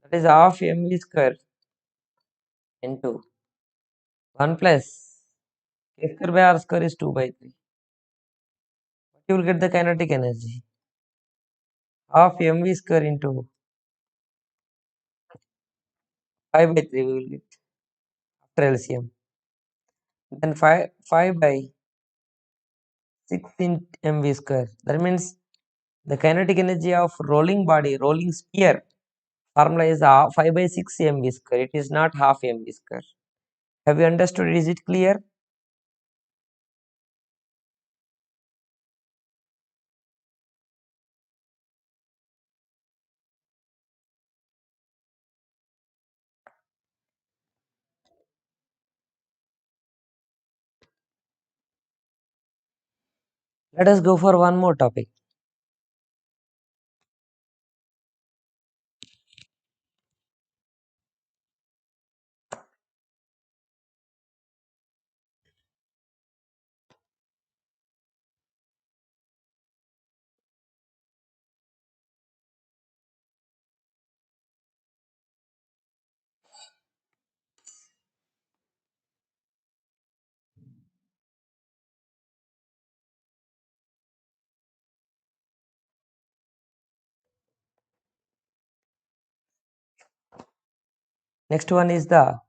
That is half mv square into 1 plus k square by r square is 2 by 3. You will get the kinetic energy. Half mv square into 5 by 3 we will get after LCM. Then 5 by 6 in mv square. That means the kinetic energy of rolling body, rolling sphere formula is 5 by 6 mv square. It is not half mv square. Have you understood? Is it clear? Let us go for one more topic. Next one is the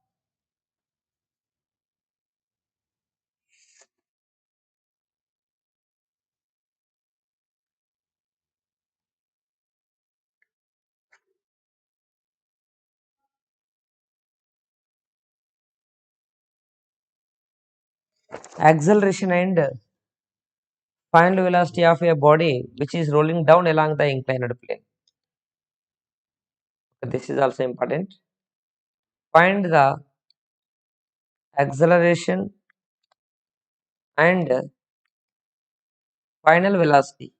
acceleration and final velocity of a body which is rolling down along the inclined plane. This is also important. Find the acceleration and final velocity.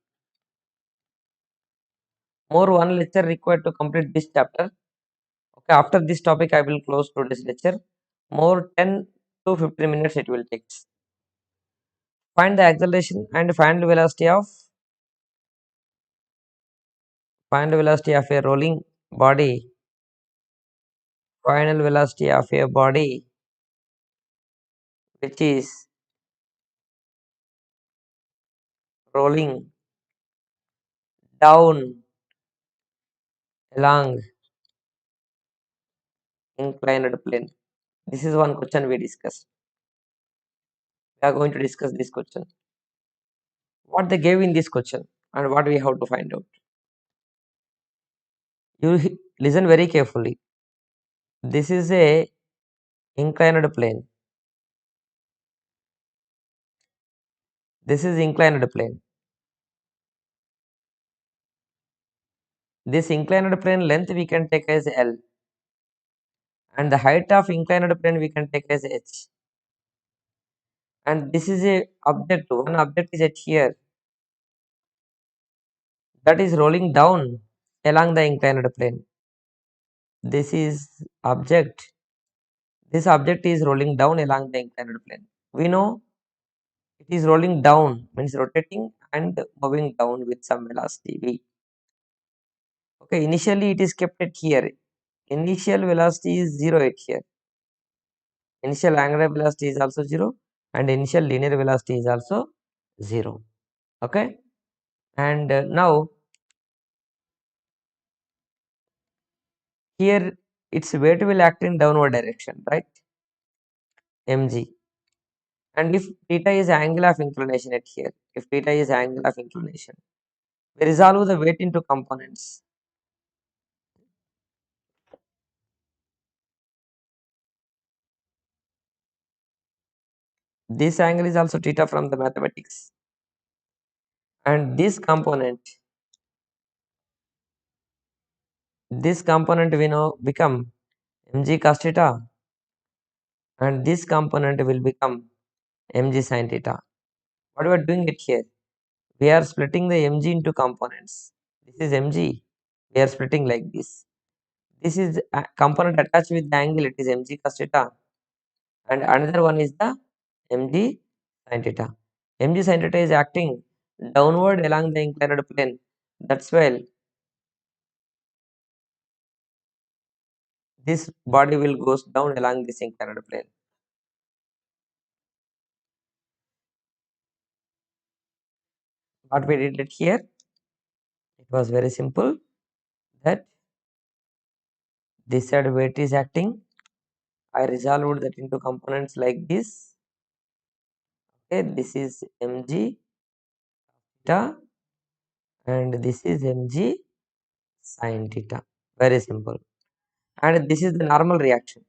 More one lecture required to complete this chapter. Okay, after this topic, I will close today's lecture. More 10 to 15 minutes it will take. Find the acceleration and final velocity of a rolling body. Final velocity of a body which is rolling down along inclined plane. This is one question we discussed. We are going to discuss this question. What they gave in this question and what we have to find out. You listen very carefully. This is a inclined plane. This is inclined plane. This inclined plane length we can take as L and the height of inclined plane we can take as H. And this is a object. One object is at here that is rolling down along the inclined plane. This is object. This object is rolling down along the inclined plane. We know it is rolling down means rotating and moving down with some velocity v. Okay, initially it is kept at here. Initial velocity is 0 at here. Initial angular velocity is also 0 and initial linear velocity is also 0. Okay, and now here its weight will act in downward direction, right? Mg. And if theta is angle of inclination at here, if theta is angle of inclination, We resolve the weight into components. This angle is also theta from the mathematics. And this component we know become mg cos theta, and this component will become mg sin theta. What we are doing it here? We are splitting the mg into components. This is mg. We are splitting like this. This is a component attached with the angle. It is mg cos theta, and another one is the mg sin theta. Mg sin theta is acting downward along the inclined plane. That's why this body will goes down along this inclined plane. What we did it here? It was very simple. That this side weight is acting. I resolved that into components like this. Okay, this is mg theta and this is mg sin theta. Very simple. And this is the normal reaction.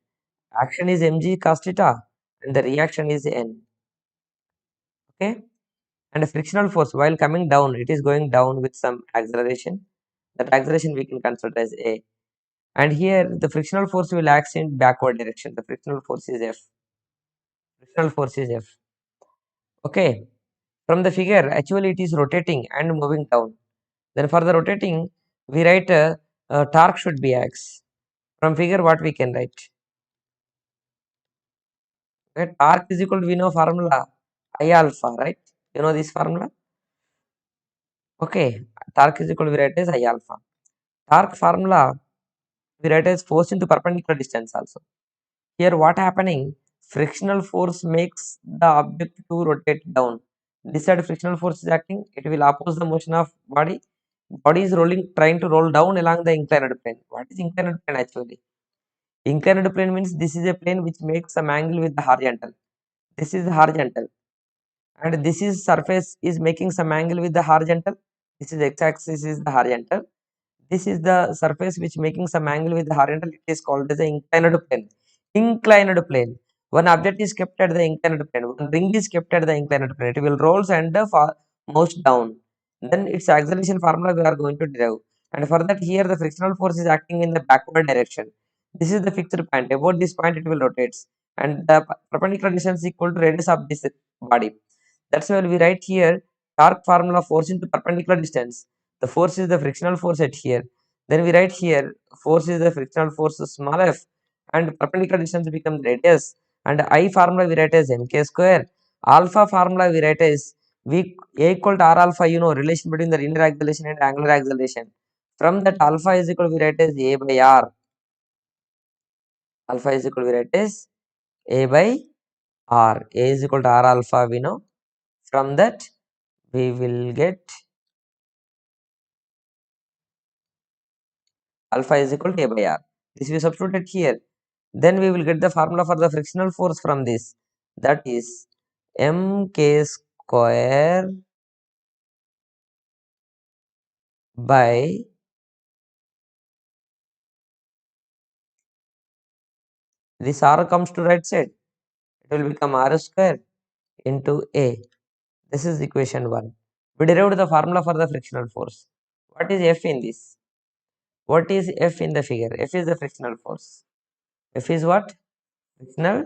Action is mg cos theta and the reaction is n. Okay, and a frictional force while coming down, it is going down with some acceleration. That acceleration we can consider as a. And here the frictional force will act in backward direction. The frictional force is F. Frictional force is F. Okay. From the figure, actually it is rotating and moving down. Then for the rotating, we write torque should be X. From figure, what we can write? Okay. Torque is equal to, we know formula I alpha, right? You know this formula? Okay. Torque is equal to, we write as I alpha. Torque formula, we write as force into perpendicular distance also. Here what happening? Frictional force makes the object to rotate down. This side frictional force is acting, it will oppose the motion of body. Body is rolling, trying to roll down along the inclined plane. What is inclined plane actually? Inclined plane means this is a plane which makes some angle with the horizontal. This is horizontal, and this is surface is making some angle with the horizontal. This is x-axis is the horizontal. This is the surface which making some angle with the horizontal. It is called as the inclined plane. Inclined plane. One object is kept at the inclined plane. One ring is kept at the inclined plane. It will rolls and moves down. Then its acceleration formula we are going to derive. And for that here the frictional force is acting in the backward direction. This is the fixed point. About this point it will rotates. And the perpendicular distance is equal to radius of this body. That's why we write here torque formula force into perpendicular distance. The force is the frictional force at here. Then we write here force is the frictional force small f and perpendicular distance becomes radius. And I formula we write as mk square. Alpha formula we write as v a equal to r alpha. You know relation between the linear acceleration and angular acceleration. From that alpha is equal to we write as a by r. Alpha is equal to we write as a by r. A is equal to r alpha we know. From that we will get alpha is equal to a by r. This we substitute here. Then we will get the formula for the frictional force from this. That is mk square by this r comes to right side. It will become r square into a. This is equation 1. We derived the formula for the frictional force. What is F in this? What is F in the figure? F is the frictional force. F is what? Frictional.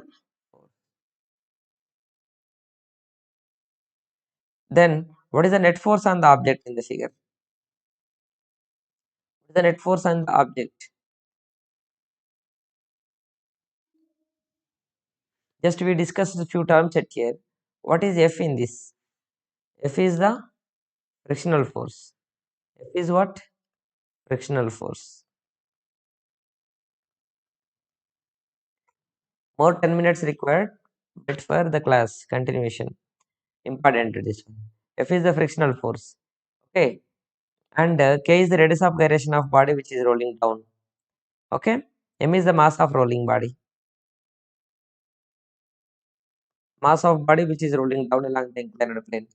Then what is the net force on the object in the figure? What is the net force on the object? Just we discussed a few terms at here. What is F in this? F is the frictional force. F is what? Frictional force. More 10 minutes required. But for the class continuation. Important to this one. F is the frictional force. Okay. And K is the radius of gyration of body which is rolling down. Okay. M is the mass of rolling body. Mass of body which is rolling down along the inclined plane.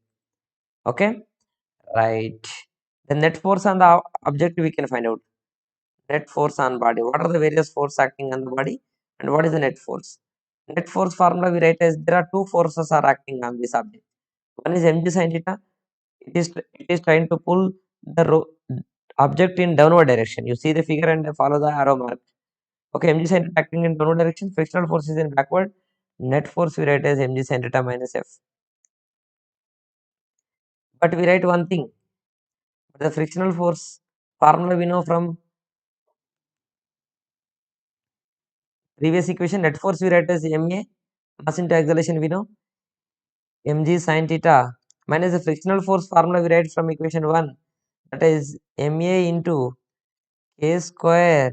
Okay. Right. The net force on the object we can find out. Net force on body. What are the various force acting on the body and what is the net force? Net force formula we write as there are two forces are acting on this object. One is mg sin theta. It is trying to pull the object in downward direction. You see the figure and follow the arrow mark. Okay, mg sin theta acting in downward direction. Frictional force is in backward. Net force we write as mg sin theta minus f. But we write one thing. The frictional force formula we know from previous equation. Net force we write as ma. Mass into acceleration we know mg sin theta minus the frictional force formula we write from equation 1, that is ma into k square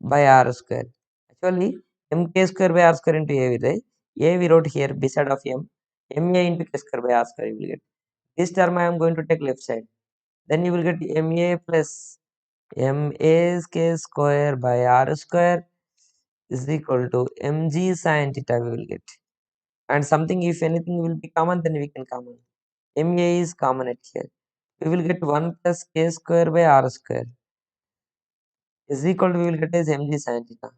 by r square. Actually mk square by r square into a will write. A we wrote here beside of ma into k square by r square you will get. This term I am going to take left side. Then you will get ma plus ma k square by r square is equal to mg sin theta we will get. And something if anything will be common then we can common. ma is common at here. We will get 1 plus k square by r square is equal to we will get as mg sin theta.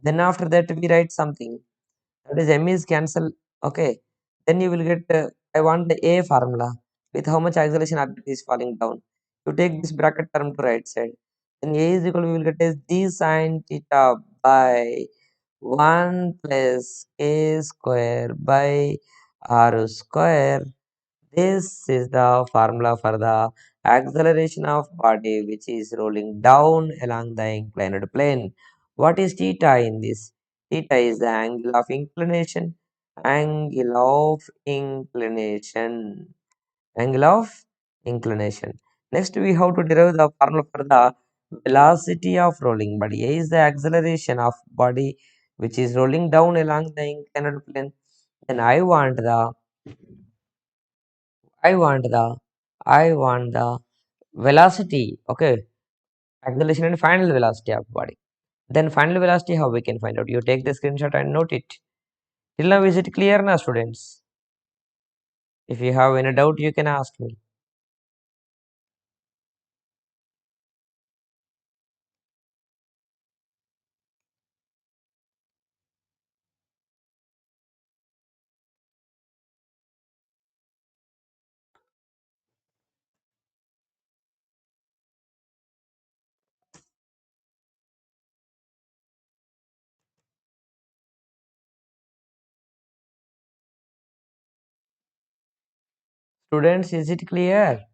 Then after that we write something, that is m is cancel. Okay, then you will get I want the a formula with how much acceleration object is falling down. You take this bracket term to right side, then a is equal to we will get as g sin theta by 1 plus k square by r square. This is the formula for the acceleration of body which is rolling down along the inclined plane. What is theta in this? Theta is the angle of inclination. Angle of inclination. Angle of inclination. Next we have to derive the formula for the velocity of rolling body. A is the acceleration of body which is rolling down along the inclined plane. Then I want the velocity, okay, acceleration and final velocity of body. Then final velocity, how we can find out? You take the screenshot and note it. Till now, is it clear now, students? If you have any doubt, you can ask me. Students, is it clear?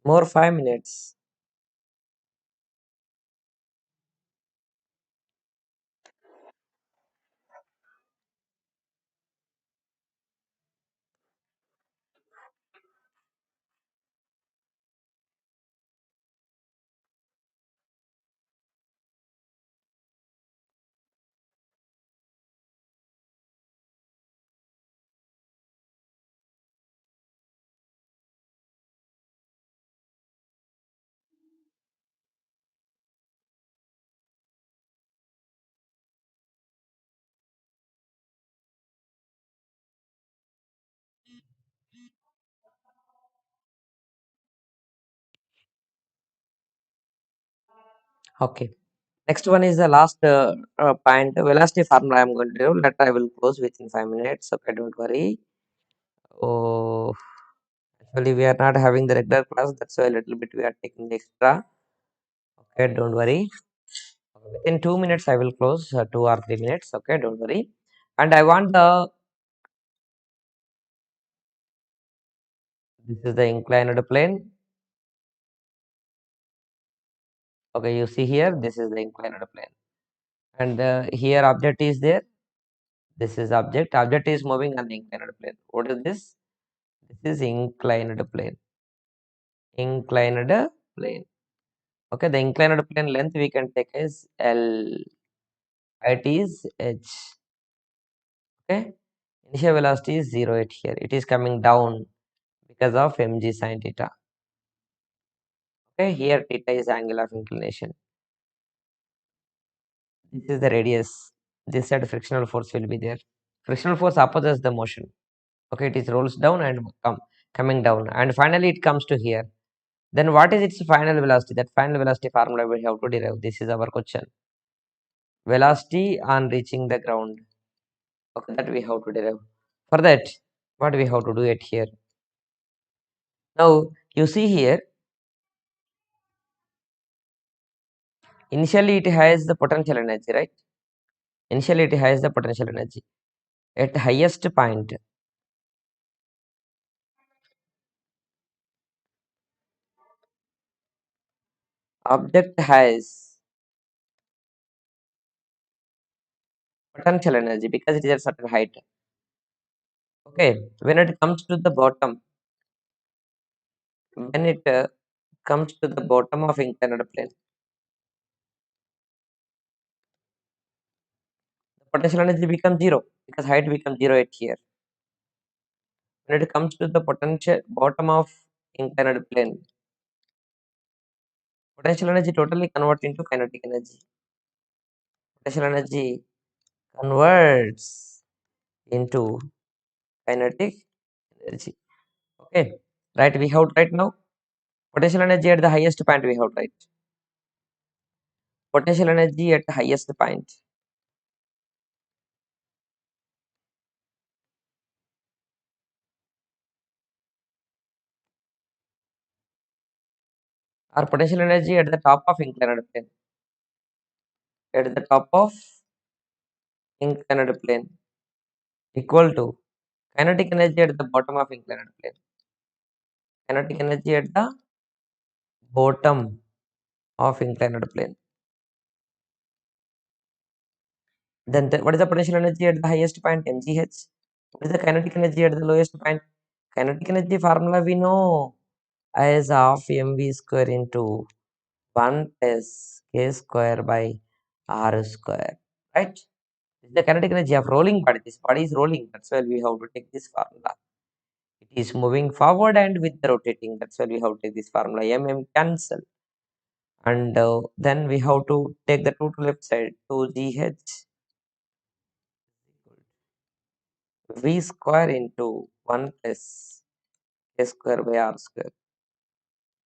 More 5 minutes. Okay. Next one is the last point, velocity formula I am going to do. That I will close within 5 minutes. Okay, don't worry. Oh, actually, we are not having the regular class. That's why a little bit we are taking the extra. Okay, don't worry. Within 2 minutes, I will close 2 or 3 minutes. Okay, don't worry. And I want this is the inclined plane. Okay, you see here, this is the inclined plane. And here object is there. This is object. Object is moving on the inclined plane. What is this? This is inclined plane. Inclined plane. Okay, the inclined plane length we can take as L. Height is H. Okay. Initial velocity is 0 at here. It is coming down because of mg sine theta. Okay, here theta is angle of inclination. This is the radius. This side frictional force will be there. Frictional force opposes the motion. Okay, it is rolls down and coming down, and finally it comes to here. Then what is its final velocity? That final velocity formula we have to derive. This is our question. Velocity on reaching the ground. Okay, that we have to derive. For that, what we have to do it here. Now you see here, initially it has the potential energy, right? Initially it has the potential energy. At highest point, object has potential energy because it is at certain height. Okay, when it comes to the bottom, when it comes to the bottom of inclined plane, the potential energy becomes zero because height becomes zero at here. When it comes to the potential bottom of inclined plane, potential energy totally converts into kinetic energy. Potential energy converts into kinetic energy. Okay, right? We have right now potential energy at the highest point. We have right potential energy at the highest point. Or potential energy at the top of inclined plane. At the top of inclined plane equal to kinetic energy at the bottom of inclined plane. Kinetic energy at the bottom of inclined plane. Then what is the potential energy at the highest point? mgh. What is the kinetic energy at the lowest point? Kinetic energy formula we know as half mv square into 1 plus k square by r square. Right? This is the kinetic energy of rolling body. This body is rolling. That's why we have to take this formula. It is moving forward and with the rotating. That's why we have to take this formula. Mm cancel. And then we have to take the 2 to left side. 2gh v square into 1 plus k square by r square.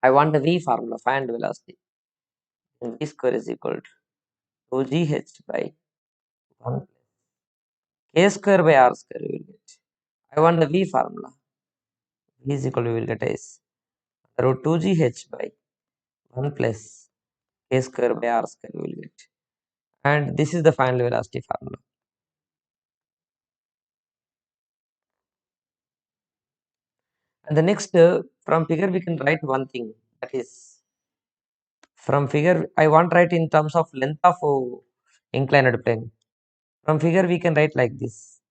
I want the v formula, find velocity. And v square is equal to 2gh by 1 k square by r square we will get. I want the v formula. V is equal to, we will get is root 2gh by 1 plus k square by r square we will get. And this is the final velocity formula. And the next, from figure we can write one thing, that is from figure I want to write in terms of length of inclined plane. From figure we can write like this.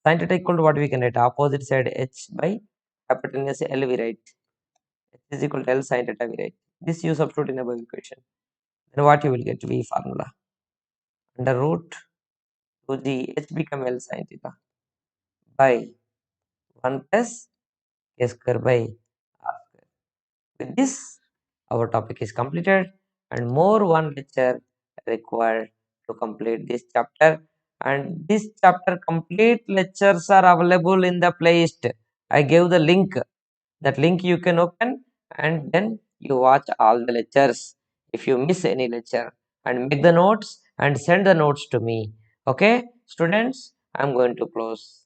Sin theta equal to what we can write? Opposite side h by hypotenuse L we write. H is equal to L sin theta we write. This you substitute in above equation. Then what you will get? V formula. Under root 2g h become L sin theta by 1 plus k square by r square. With this, our topic is completed and more one lecture required to complete this chapter. And this chapter complete lectures are available in the playlist. I gave the link. That link you can open and then you watch all the lectures if you miss any lecture, and make the notes and send the notes to me. Okay, students, I'm going to close.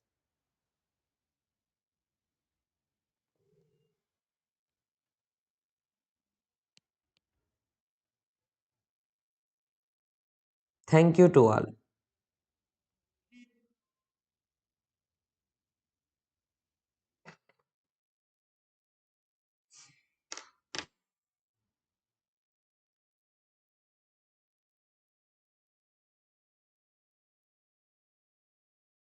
Thank you to all.